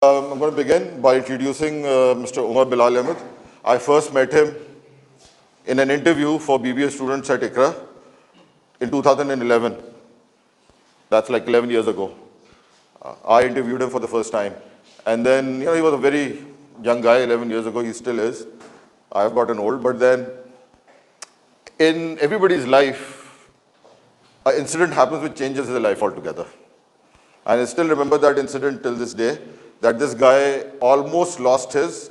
I'm going to begin by introducing Mr. Umar Bilal Ahmed. I first met him in an interview for BBA students at ICRA in 2011. That's like 11 years ago. I interviewed him for the first time. And then, he was a very young guy 11 years ago. He still is. I've gotten old. But then, in everybody's life, an incident happens which changes their life altogether. And I still remember that incident till this day, that this guy almost lost his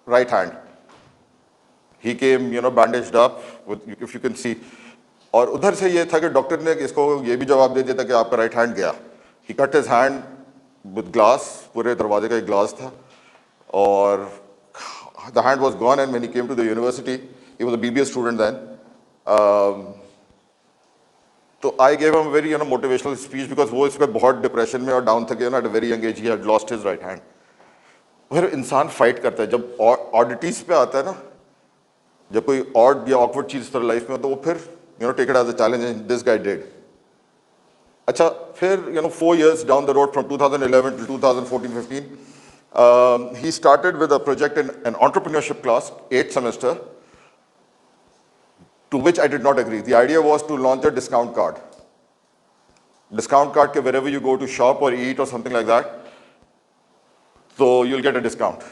right hand. He came, bandaged up, if you can see. और उधर से ये था कि doctor ने इसको ये भी जवाब दे दिया था कि आपका राइट हैंड गया. He cut his hand with glass, पूरे दरवाजे का एक ग्लास था. और the hand was gone, and when he came to the university, he was a BBA student then. So I gave him a very motivational speech because वो इस वक्त बहुत डिप्रेशन में और डाउन था कि at a very young age he had lost his right hand. फिर इंसान फाइट करता है जब ऑडिटीज पे आता है ना, जब कोई ऑड या ऑकवर्ड चीज तरह लाइफ में, तो वो फिर take it as a challenge, and this guy did. अच्छा, फिर 4 years down the road from 2011 to 2014-15, he started with a project in an entrepreneurship class, 8th semester, to which I did not agree. The idea was to launch a discount card. Discount card ke wherever you go to shop or eat or something like that, so you'll get a discount.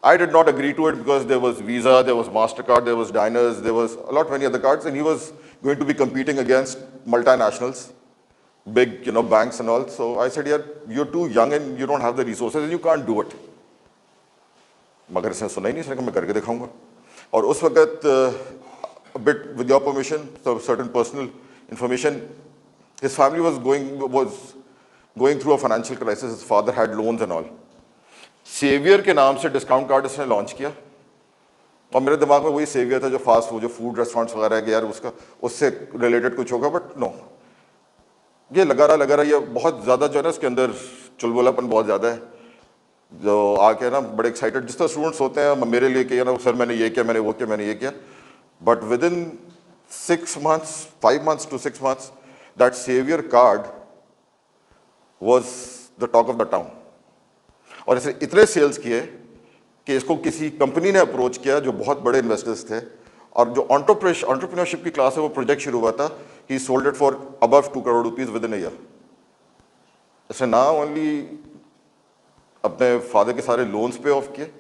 I did not agree to it because there was Visa, there was MasterCard, there was Diners, there was many other cards, and he was going to be competing against multinationals, big, banks and all. So I said, yeah, you're too young and you don't have the resources and you can't do it. मगर इसने सुना ही नहीं, इसने कहा मैं करके दिखाऊंगा. और उस वक्त, a bit with your permission, so certain personal information, his family was going through a financial crisis. His father had loans and all. Saviour के नाम से डिस्काउंट कार्ड उसने लॉन्च किया, और मेरे दिमाग में वही सेवियर था जो फास्ट फूड, जो फूड रेस्टोरेंट्स वगैरह है कि यार उससे रिलेटेड कुछ होगा, बट नो. ये लगा रहा ये बहुत ज़्यादा जो है ना, इसके अंदर चुलबुलापन बहुत ज़्यादा है. जो आके ना बड़े एक्साइटेड जिस तरह स्टूडेंट्स होते हैं मेरे लिए कि सर मैंने ये किया, मैंने वो किया, मैंने ये किया. But within 5 months to 6 months, that Saviour card was the talk of the town. और ऐसे इतने सेल्स किए कि इसको किसी कंपनी ने अप्रोच किया जो बहुत बड़े इन्वेस्टर्स थे, और जो एंटरप्रेन्योरशिप की क्लास है वो प्रोजेक्ट शुरू हुआ था. ही sold it for above 2 crore rupees with in a year. इसने ना ओनली अपने फादर के सारे लोन्स पे ऑफ किए,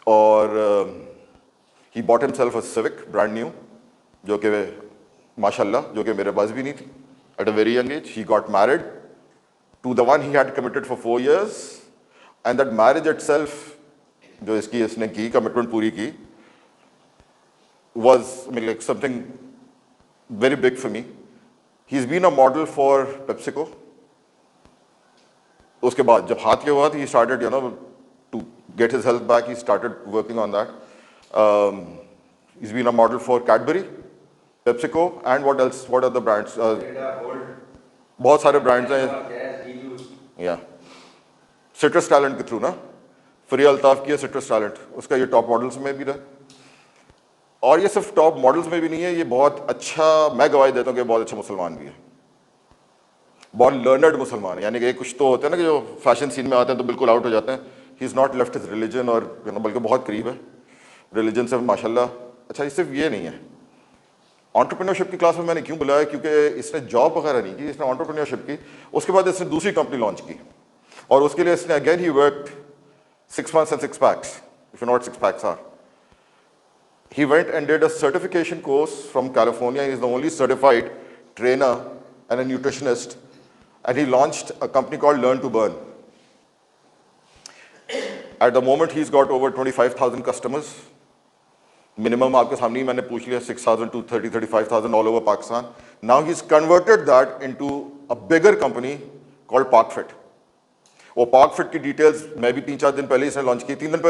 और he bought himself a civic brand new, जो कि माशाल्लाह जो कि मेरे पास भी नहीं थी. At a very young age he got married to the one he had committed for 4 years, and that marriage itself, जो इसने की commitment पूरी की, was like something very big for me. He's been a model for PepsiCo. उसके बाद जब हाथ के हुआ, he started to get his health back, he started working on that. He's been a model for Cadbury, PepsiCo, and what else? What other brands? बहुत सारे brands हैं. या सिट्रस टैलेंट के थ्रू ना, फ्री अल्ताफ किया सिट्रस टैलेंट, उसका ये top models में भी रहा. और ये सिर्फ टॉप मॉडल्स में भी नहीं है, ये बहुत अच्छा, मैं गवाही देता हूँ कि बहुत अच्छा मुसलमान भी है, बहुत लर्नर्ड मुसलमान है. यानी कि कुछ तो होते हैं ना कि जो फैशन सीन में आते हैं तो बिल्कुल आउट हो जाते हैं. He is not left his religion, और बल्कि बहुत करीब है रिलीजन से माशाल्लाह. अच्छा, ये सिर्फ ये नहीं है. एंटरप्रेन्योरशिप की क्लास में मैंने क्यों बुलाया, क्योंकि इसने जॉब वगैरह नहीं की, इसने एंटरप्रेन्योरशिप की. उसके बाद इसने दूसरी कंपनी लॉन्च की, और उसके लिए इसने again he worked 6 months and 6 packs, if you know what 6 packs are. He went and did a certification course from California. He is the only certified trainer and a nutritionist, and he launched a company called Learn to Burn. At the moment, he's got over 25,000 customers. Minimum आपके सामने ही मैंने पूछ लिया, 6,000 to 35,000 all over Pakistan. Now he's converted that into a bigger company called ParkFit. वो ParkFit की details मैं भी 3-4 दिन पहले इसने लॉन्च की, 3 दिन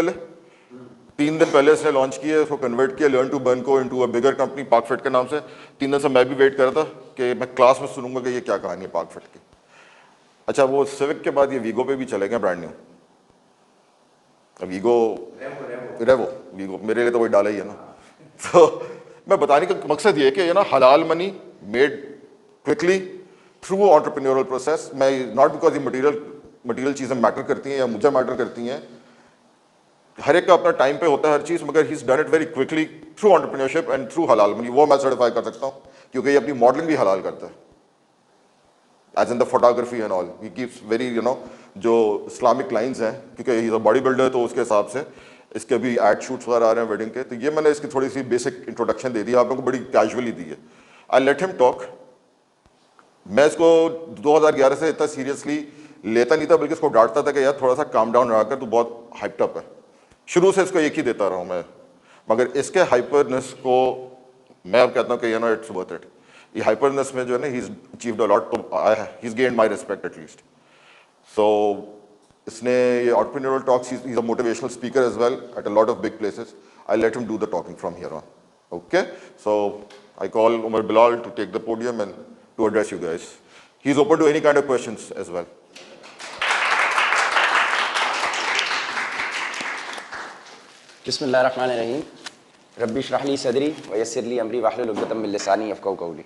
पहले इसने लॉन्च किया, उसको कन्वर्ट किया लर्न टू बर्न को into a bigger company ParkFit के नाम से. 3 दिन से मैं भी वेट कर रहा था कि मैं क्लास में सुनूंगा कि ये क्या कहानी है ParkFit की. अच्छा, वो सिविक के बाद ये वीगो पे भी चले गए, ब्रांड न्यू. वीगो वीगो मेरे लिए तो वही डाला ही है ना. तो मैं बताने का मकसद ये है कि हलाल money made quickly through entrepreneurial process. मैं नॉट बिकॉज ये मटेरियल मटेरियल चीज़ें मैटर करती हैं या मुझे मैटर करती हैं। हर एक का अपना टाइम पे होता है हर चीज़, मगर he is done it very quickly through entrepreneurship and through हलाल मनी। वो मैं सर्टिफाई कर सकता हूँ क्योंकि ये अपनी मॉडलिंग भी हलाल करता है, as in the photography and all. He keeps very जो इस्लामिक लाइन्स हैं, क्योंकि he is a bodybuilder, तो उसके हिसाब से इसके भी एड शूट्स वगैरह आ रहे हैं वेडिंग के। तो ये मैंने इसकी थोड़ी सी बेसिक इंट्रोडक्शन दे दी, आप लोगों को बड़ी कैजुअली दी है। आई लेट हिम टॉक। मैं इसको 2011 से इतना सीरियसली लेता नहीं था, बल्कि इसको डांटता था कि यार थोड़ा सा काम डाउन रहा कर, तू बहुत हाइप्ड अप है। शुरू से इसको एक ही देता रहा हूँ मैं, मगर इसके हाइपरनेस को मैं अब कहता हूँ कि इट्स वर्थ इट। ये हाइपरनेस में जो है ना, he is achieved a lot, तो he is gained my respect at least. So इसने ये entrepreneurial talks, he is a motivational speaker as well at a lot of big places. I let him do the talking from here on. Okay, so I call Umar Bilal to take the podium and to address you guys. He's open to any kind of questions as well. बिस्मिल्लाहिर्रहमानिर्रहीम। रब्बी इश्रह ली सदरी व यस्सिर ली अमरी वाहलुल उक़दतम मिन लिसानी यफ़क़हू क़ौली।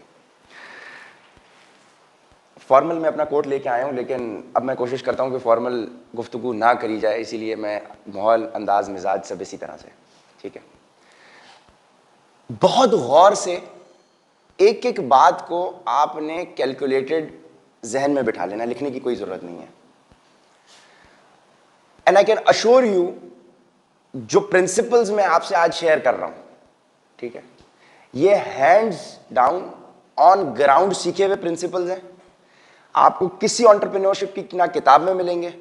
Formal मैं अपना coat लेके आया हूँ, लेकिन अब मैं कोशिश करता हूँ कि फॉर्मल गुफ्तगू ना करी जाए, इसीलिए मैं माहौल, अंदाज, मिजाज सब इसी तरह से, ठीक है। बहुत गौर से एक एक बात को आपने कैलकुलेटेड जहन में बिठा लेना, लिखने की कोई जरूरत नहीं है। And I can assure you, जो प्रिंसिपल्स मैं आपसे आज शेयर कर रहा हूं, ठीक है, ये हैंड्स डाउन ऑन ग्राउंड सीखे हुए प्रिंसिपल्स हैं। आपको किसी एंटरप्रेन्योरशिप की ना किताब में मिलेंगे,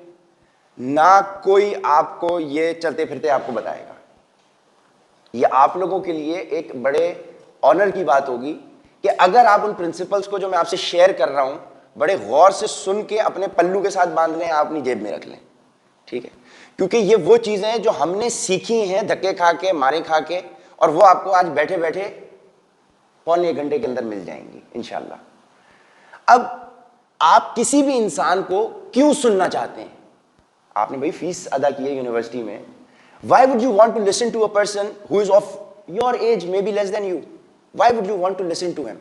ना कोई आपको ये चलते फिरते आपको बताएगा। ये आप लोगों के लिए एक बड़े ऑनर की बात होगी कि अगर आप उन प्रिंसिपल्स को जो मैं आपसे शेयर कर रहा हूं बड़े गौर से सुन के अपने पल्लू के साथ बांध लें, आप अपनी जेब में रख लें, ठीक है। क्योंकि ये वो चीजें हैं जो हमने सीखी हैं धक्के खा के, मारे खा के, और वो आपको आज बैठे बैठे पौने 1 घंटे के अंदर मिल जाएंगी इंशाल्लाह। अब आप किसी भी इंसान को क्यों सुनना चाहते हैं? आपने भाई फीस अदा की है यूनिवर्सिटी में, why would you want to listen to a person who is of your age, maybe less than you? Why would you want to listen to him?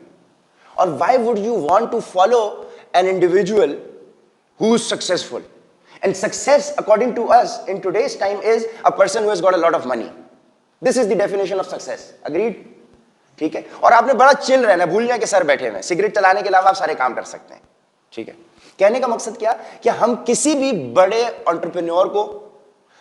Or why would you want to follow an individual who is successful? And success, according to us in today's time, is a person who has got a lot of money. This is the definition of success. Agreed? ठीक है। और आपने बड़ा chill रहना, भूल जाए कि sir बैठे हुए, सिगरेट चलाने के अलावा आप सारे काम कर सकते हैं, ठीक है। कहने का मकसद क्या कि हम किसी भी बड़े एंटरप्रेन्योर को,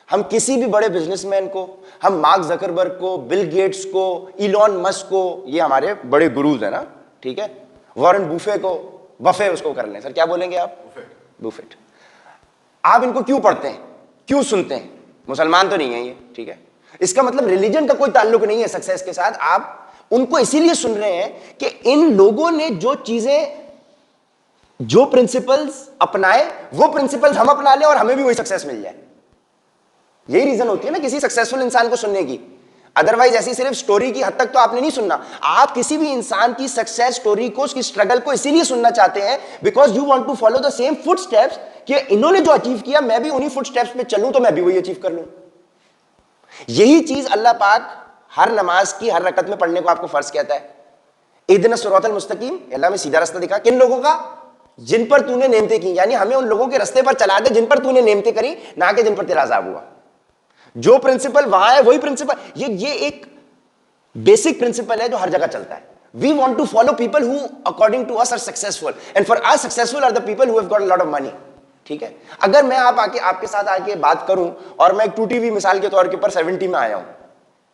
हम किसी भी बड़े बिजनेसमैन को, हम मार्क जकरबर्ग को, बिल गेट्स को, इलॉन मस्क को, ये हमारे बड़े गुरुज हैं ना, ठीक है, वॉरेन बुफे को, बफे उसको कर लें, सर क्या बोलेंगे आप? बुफेट। आप इनको क्यों पढ़ते हैं, क्यों सुनते हैं? मुसलमान तो नहीं है ये, ठीक है। इसका मतलब रिलीजन का कोई ताल्लुक नहीं है सक्सेस के साथ। आप उनको इसीलिए सुन रहे हैं कि इन लोगों ने जो चीजें, जो प्रिंसिपल्स अपनाए, वो प्रिंसिपल्स हम अपना लें और हमें भी वही सक्सेस मिल जाए। यही रीजन होती है ना किसी सक्सेसफुल इंसान को सुनने की। अदरवाइज ऐसी सिर्फ स्टोरी की हद तक तो आपने नहीं सुनना। आप किसी भी इंसान की सक्सेस स्टोरी को, उसकी स्ट्रगल को इसीलिए सुनना चाहते हैं because you want to follow the same footsteps, कि इन्होंने जो अचीव किया मैं भी उन्हीं फुटस्टेप्स में चलूं तो मैं भी वही अचीव कर लूं। यही चीज अल्लाह पाक हर नमाज की हर रकत में पढ़ने को आपको फर्ज कहता है। इहदिनस सिरातल मुस्तकीम, अल्लाह में सीधा रास्ता दिखा। किन लोगों का? जिन पर तूने नेमतें की, यानी हमें उन लोगों के रास्ते पर चला दे जिन पर तूने नेमतें करी, ना कि जिन पर तेरा अज़ाब हुआ। जो प्रिंसिपल वहां है वही प्रिंसिपल, ये एक बेसिक प्रिंसिपल है जो हर जगह चलता है। We want to follow people who according to us are successful, and for us successful are the people who have got a lot of money, ठीक है। अगर मैं आपके साथ आके बात करूं और मैं एक टूटी हुई मिसाल के तौर के ऊपर 70 में आया हूं,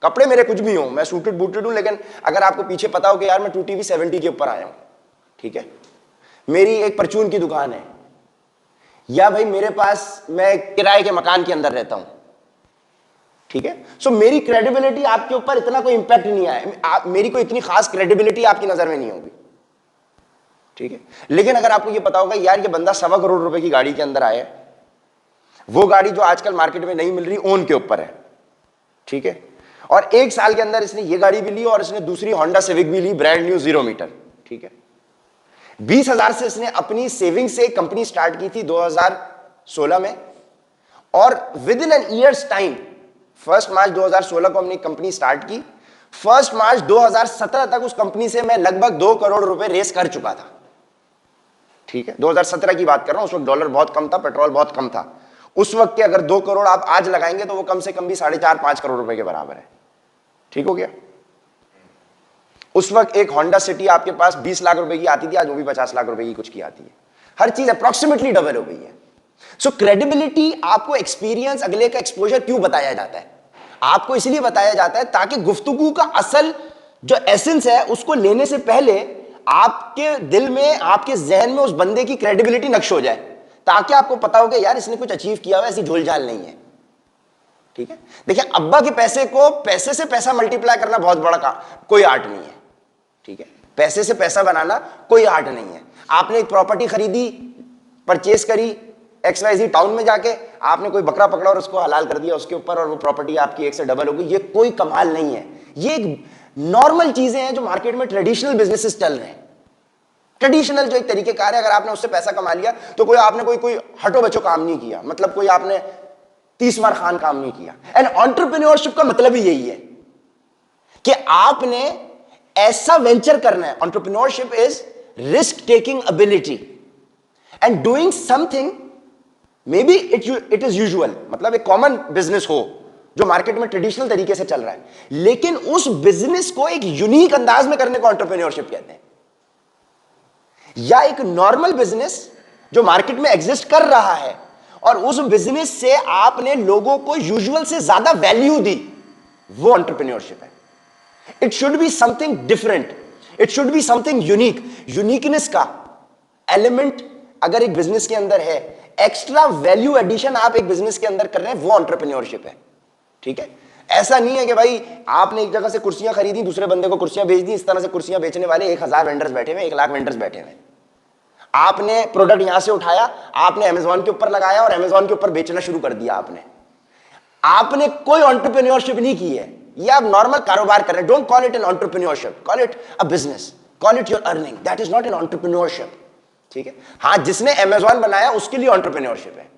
कपड़े मेरे कुछ भी हो, मैं सूटेड बूटेड हूं, लेकिन अगर आपको पीछे पता हो कि यार मैं टूटी हुई 70 के ऊपर आया हूं, ठीक है, मेरी एक परचून की दुकान है, या भाई मेरे पास, मैं किराए के मकान के अंदर रहता हूं, ठीक है। सो मेरी क्रेडिबिलिटी आपके ऊपर इतना कोई इंपैक्ट नहीं आया, मेरी कोई इतनी खास क्रेडिबिलिटी आपकी नजर में नहीं होगी, ठीक है। लेकिन अगर आपको ये पता होगा यार ये बंदा 1.25 करोड़ रुपए की गाड़ी के अंदर आया, वो गाड़ी जो आजकल मार्केट में नहीं मिल रही, ओन के ऊपर है, ठीक है, और 1 साल के अंदर इसने ये गाड़ी भी ली और इसने दूसरी होंडा सिविक भी ली, ब्रांड न्यू 0 मीटर, ठीक है। 20,000 से इसने अपनी सेविंग से कंपनी स्टार्ट की थी 2016 में, और with in an years time, 1 मार्च 2016 को हमने कंपनी स्टार्ट की, 1 मार्च 2017 तक उस कंपनी से मैं लगभग 2 करोड़ रुपए रेस कर चुका था, ठीक है, 2017 की बात कर रहा हूं, उस वक्त डॉलर बहुत कम था, पेट्रोल बहुत कम था। उस वक्त के अगर 2 करोड़ आप आज लगाएंगे तो वो कम से कम भी 4.5-5 करोड़ रुपए के बराबर है। ठीक हो गया। उस वक्त एक होंडा सिटी आपके पास 20 लाख रुपए की आती थी, आज वो भी 50 लाख रुपए की कुछ की आती है। हर चीज अप्रोक्सीमेटली डबल हो गई है। सो क्रेडिबिलिटी, आपको एक्सपीरियंस, अगले का एक्सपोजर क्यों बताया जाता है? आपको इसलिए बताया जाता है ताकि गुफ्तगू का असल जो एसेंस है उसको लेने से पहले आपके दिल में, आपके जहन में उस बंदे की क्रेडिबिलिटी नक्श हो जाए, ताकि आपको पता हो कि यार इसने कुछ अचीव किया हुआ, ऐसी झोलझाल नहीं है। ठीक है, देखिए अब्बा के पैसे को, पैसे से पैसा मल्टीप्लाई करना बहुत बड़ा काम, कोई आर्ट नहीं है। ठीक है, पैसे से पैसा बनाना कोई आर्ट नहीं है। आपने एक प्रॉपर्टी खरीदी, परचेस करी XYZ टाउन में जाके, आपने कोई बकरा पकड़ा और उसको हलाल कर दिया उसके ऊपर, और वो प्रॉपर्टी आपकी 1 से डबल हो गई, ये कोई कमाल नहीं है। ये एक नॉर्मल चीजें हैं जो मार्केट में ट्रेडिशनल बिजनेसेस चल रहे हैं। ट्रेडिशनल जो एक तरीकेकार है, अगर आपने उससे पैसा कमा लिया तो कोई आपने कोई हटो बचो काम नहीं किया, मतलब कोई आपने 30 बार खान काम नहीं किया। एंड एंटरप्रेन्योरशिप का मतलब ही यही है कि आपने ऐसा वेंचर करना है। Entrepreneurship is risk taking ability and doing something, may be it is usual, मतलब एक कॉमन बिजनेस हो जो मार्केट में ट्रेडिशनल तरीके से चल रहा है, लेकिन उस बिजनेस को एक यूनिक अंदाज में करने को एंटरप्रेन्योरशिप कहते हैं। या एक नॉर्मल बिजनेस जो मार्केट में एग्जिस्ट कर रहा है और उस बिजनेस से आपने लोगों को यूजुअल से ज्यादा वैल्यू दी, वो एंटरप्रेन्योरशिप है। It should be something different, it should be something unique. Uniqueness का एलिमेंट अगर एक बिजनेस के अंदर है, एक्स्ट्रा वैल्यू एडिशन आप एक बिजनेस के अंदर कर रहे हैं, वो एंटरप्रेन्योरशिप है। ठीक है, ऐसा नहीं है कि भाई आपने एक जगह से कुर्सियां खरीदी, दूसरे बंदे को कुर्सियां बेच दी। इस तरह से कुर्सियां बेचने वाले 1000 वेंडर्स बैठे हुए, 1 लाख वेंडर्स बैठे हुए। आपने प्रोडक्ट यहां से उठाया, आपने अमेजॉन के ऊपर लगाया और अमेजॉन के ऊपर बेचना शुरू कर दिया। आपने कोई एंटरप्रेन्योरशिप नहीं की है, ये आप नॉर्मल कारोबार कर रहे हैं। Don't call it N entrepreneurship, call it a business, call it your earning, that is not an entrepreneurship. ठीक है, हां, जिसने अमेजॉन बनाया उसके लिए एंटरप्रेन्योरशिप है।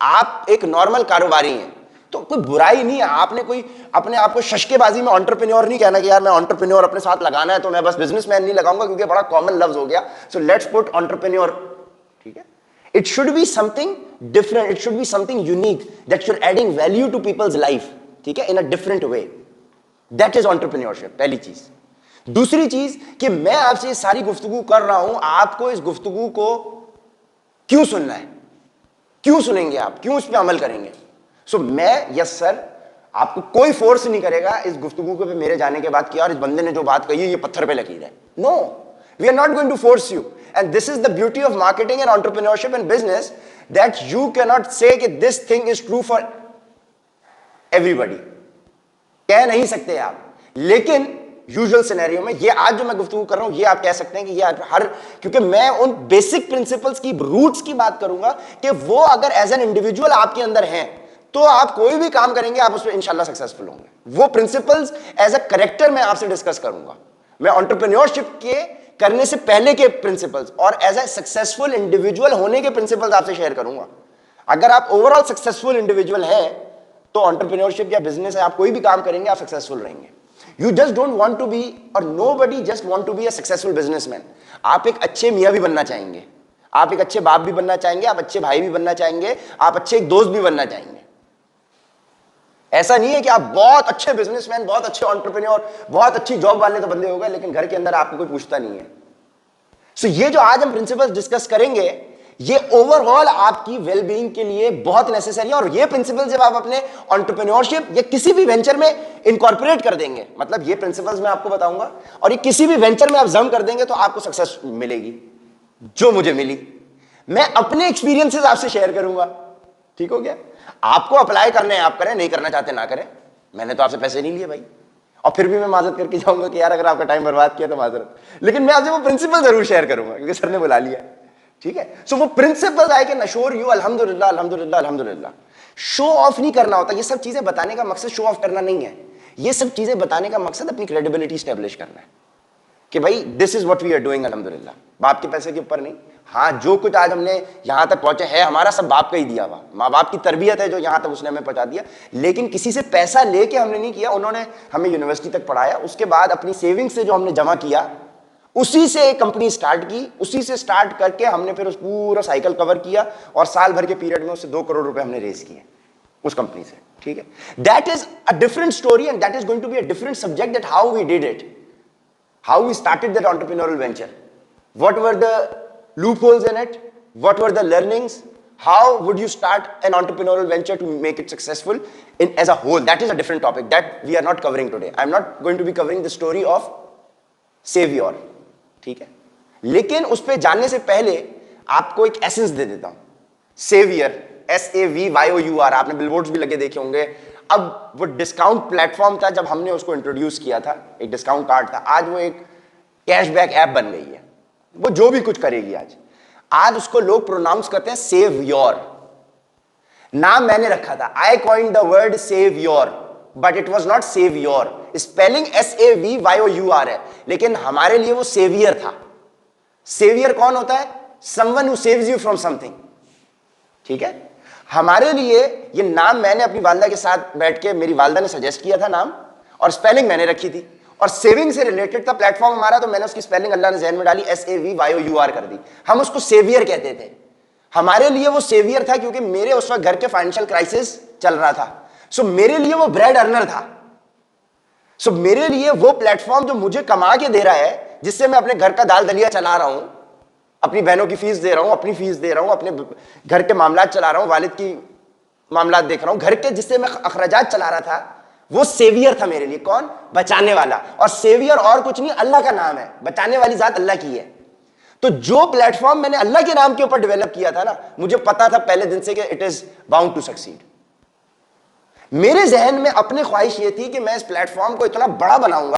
आप एक नॉर्मल कारोबारी हैं तो कोई बुराई नहीं है। आपने कोई अपने आप को शशकेबाजी में एंटरप्रेन्योर नहीं कहना कि यार मैं एंटरप्रेन्योर अपने साथ लगाना है तो मैं बस बिजनेसमैन नहीं लगाऊंगा, क्योंकि बड़ा कॉमन लफ्ज हो गया। So let's put entrepreneur. ठीक है, it should be something different, it should be something unique that should adding value to people's life. ठीक है, in a different way, that is entrepreneurship, पहली चीज। दूसरी चीज कि मैं आपसे सारी गुफ्तगू कर रहा हूं, आपको इस गुफ्तगू को क्यों सुनना है, क्यों सुनेंगे आप, क्यों इस पर अमल करेंगे। सो मैं, यस सर, आपको कोई फोर्स नहीं करेगा इस गुफ्तगू पे मेरे जाने के बाद कि यार इस बंदे ने जो बात कही है ये पत्थर पे लकीर है। No, we are not going to force you, and this is the beauty of marketing and entrepreneurship and business, that you can not say कि this thing is true for everybody, कह नहीं सकते आप। लेकिन यूजुअल सिनेरियो में ये आज जो मैं गुफ्तगू कर रहा हूं, ये आप कह सकते हैं कि ये हर, क्योंकि मैं उन बेसिक प्रिंसिपल्स की, रूट्स की बात करूंगा कि वो अगर एज एन इंडिविजुअल आपके अंदर हैं तो आप कोई भी काम करेंगे आप उसमें इंशाल्लाह सक्सेसफुल होंगे। वो प्रिंसिपल्स एज अ करेक्टर मैं आपसे डिस्कस करूंगा। मैं एंटरप्रेन्योरशिप के करने से पहले के प्रिंसिपल्स और एज ए सक्सेसफुल इंडिविजुअल होने के प्रिंसिपल्स आपसे शेयर करूंगा। अगर आप ओवरऑल सक्सेसफुल इंडिविजुअल हैं तो एंटरप्रेन्योरशिप या बिजनेस है, आप कोई भी काम करेंगे आप सक्सेसफुल रहेंगे। You just don't want to be, or nobody just want to be a successful businessman. आप एक अच्छे मियाँ भी बनना चाहेंगे, आप एक अच्छे बाप भी बनना चाहेंगे, आप अच्छे भाई भी बनना चाहेंगे, आप अच्छे एक दोस्त भी बनना चाहेंगे। ऐसा नहीं है कि आप बहुत अच्छे बिजनेसमैन, बहुत अच्छे एंटरप्रेन्योर, बहुत अच्छी जॉब वाले तो बंदे हो गए, लेकिन घर के अंदर आपको कोई पूछता नहीं है। सो ये जो आज हम प्रिंसिपल्स डिस्कस करेंगे, ये ओवरऑल आपकी वेलबीइंग के लिए बहुत नेसेसरी है। और ये प्रिंसिपल जब आप अपने एंटरप्रेन्योरशिप या किसी भी वेंचर में इनकॉर्पोरेट कर देंगे, मतलब ये प्रिंसिपल्स मैं आपको बताऊंगा और ये किसी भी वेंचर में आप जम कर देंगे तो आपको सक्सेस मिलेगी, जो मुझे मिली। मैं अपने एक्सपीरियंसेस आपसे शेयर करूंगा। ठीक हो गया, आपको अप्लाई करना है आप करें, नहीं करना चाहते ना करें। मैंने तो आपसे पैसे नहीं लिए भाई, और फिर भी मैं माजरत करके जाऊंगा कि यार अगर आपका टाइम बर्बाद किया तो माजरत, लेकिन मैं आपसे वो प्रिंसिपल जरूर शेयर करूंगा क्योंकि सर ने बुला लिया। ठीक है, सो वो principal I can assure you, अल्हम्दुलिल्लाह अल्हम्दुलिल्लाह अल्हम्दुलिल्लाह। शो ऑफ नहीं करना होता, ये सब चीजें बताने का मकसद शो ऑफ करना नहीं है। ये सब चीजें बताने का मकसद अपनी क्रेडिबिलिटी स्टैब्लिश करना है कि भाई this is what we are doing अल्हम्दुलिल्लाह। बाप के पैसे के ऊपर नहीं। हाँ, जो कुछ आज हमने यहां तक पहुंचे है हमारा सब बाप का ही दिया हुआ, माँ बाप की तरबियत है जो यहां तक उसने हमें पहुंचा दिया, लेकिन किसी से पैसा लेके हमने नहीं किया। उन्होंने हमें यूनिवर्सिटी तक पढ़ाया, उसके बाद अपनी सेविंग से जो हमने जमा किया उसी से एक कंपनी स्टार्ट की, उसी से स्टार्ट करके हमने फिर उस पूरा साइकिल कवर किया और साल भर के पीरियड में उससे 2 करोड़ रुपए हमने रेज किए उस कंपनी से, ठीक है। That is a different story and that is going to be a different subject, that how we did it, how we started that entrepreneurial venture, what were the loopholes in it, what were the learnings, how would you start an entrepreneurial venture to make it successful in as a whole. That is a different topic that we are not covering today. I'm not going to be covering the story of Savior, ठीक है। लेकिन उस पे जानने से पहले आपको एक एसेंस दे देता हूं। सेवियर, SAVYOUR, आपने बिलबोर्ड्स भी लगे देखे होंगे। अब वो डिस्काउंट प्लेटफॉर्म था जब हमने उसको इंट्रोड्यूस किया था, एक डिस्काउंट कार्ड था, आज वो एक कैशबैक ऐप बन गई है। वो जो भी कुछ करेगी आज उसको लोग प्रोनाउंस करते हैं सेव योर। नाम मैंने रखा था, I coined the word save your, but it was not save your, spelling SAVYOUR है, लेकिन हमारे लिए वो सेवियर था। सेवियर कौन होता है? Someone who saves you from something, ठीक है। हमारे लिए ये नाम मैंने अपनी वालदा के साथ बैठ के, मेरी वालदा ने सजेस्ट किया था नाम, और स्पेलिंग मैंने रखी थी, और सेविंग से रिलेटेड था प्लेटफॉर्म हमारा, तो मैंने उसकी स्पेलिंग अल्लाह ने ज़हन में डाली, SAVYOUR कर दी। हम उसको सेवियर कहते थे। हमारे लिए वो सेवियर था क्योंकि मेरे उस वक्त घर के फाइनेंशियल क्राइसिस चल रहा था। सो मेरे लिए वो ब्रेड अर्नर था। सो मेरे लिए वो प्लेटफॉर्म जो मुझे कमा के दे रहा है, जिससे मैं अपने घर का दाल दलिया चला रहा हूं, अपनी बहनों की फीस दे रहा हूं, अपनी फीस दे रहा हूं, अपने घर के मामलात चला रहा हूं, वालिद की मामलात देख रहा हूं, घर के जिससे मैं अखराजात चला रहा था, वो सेवियर था मेरे लिए। कौन? बचाने वाला। और सेवियर और कुछ नहीं, अल्लाह का नाम है। बचाने वाली जात अल्लाह की है। तो जो प्लेटफॉर्म मैंने अल्लाह के नाम के ऊपर डेवलप किया था ना, मुझे पता था पहले दिन से कि it is bound to succeed. मेरे जहन में अपनी ख्वाहिश ये थी कि मैं इस प्लेटफॉर्म को इतना बड़ा बनाऊंगा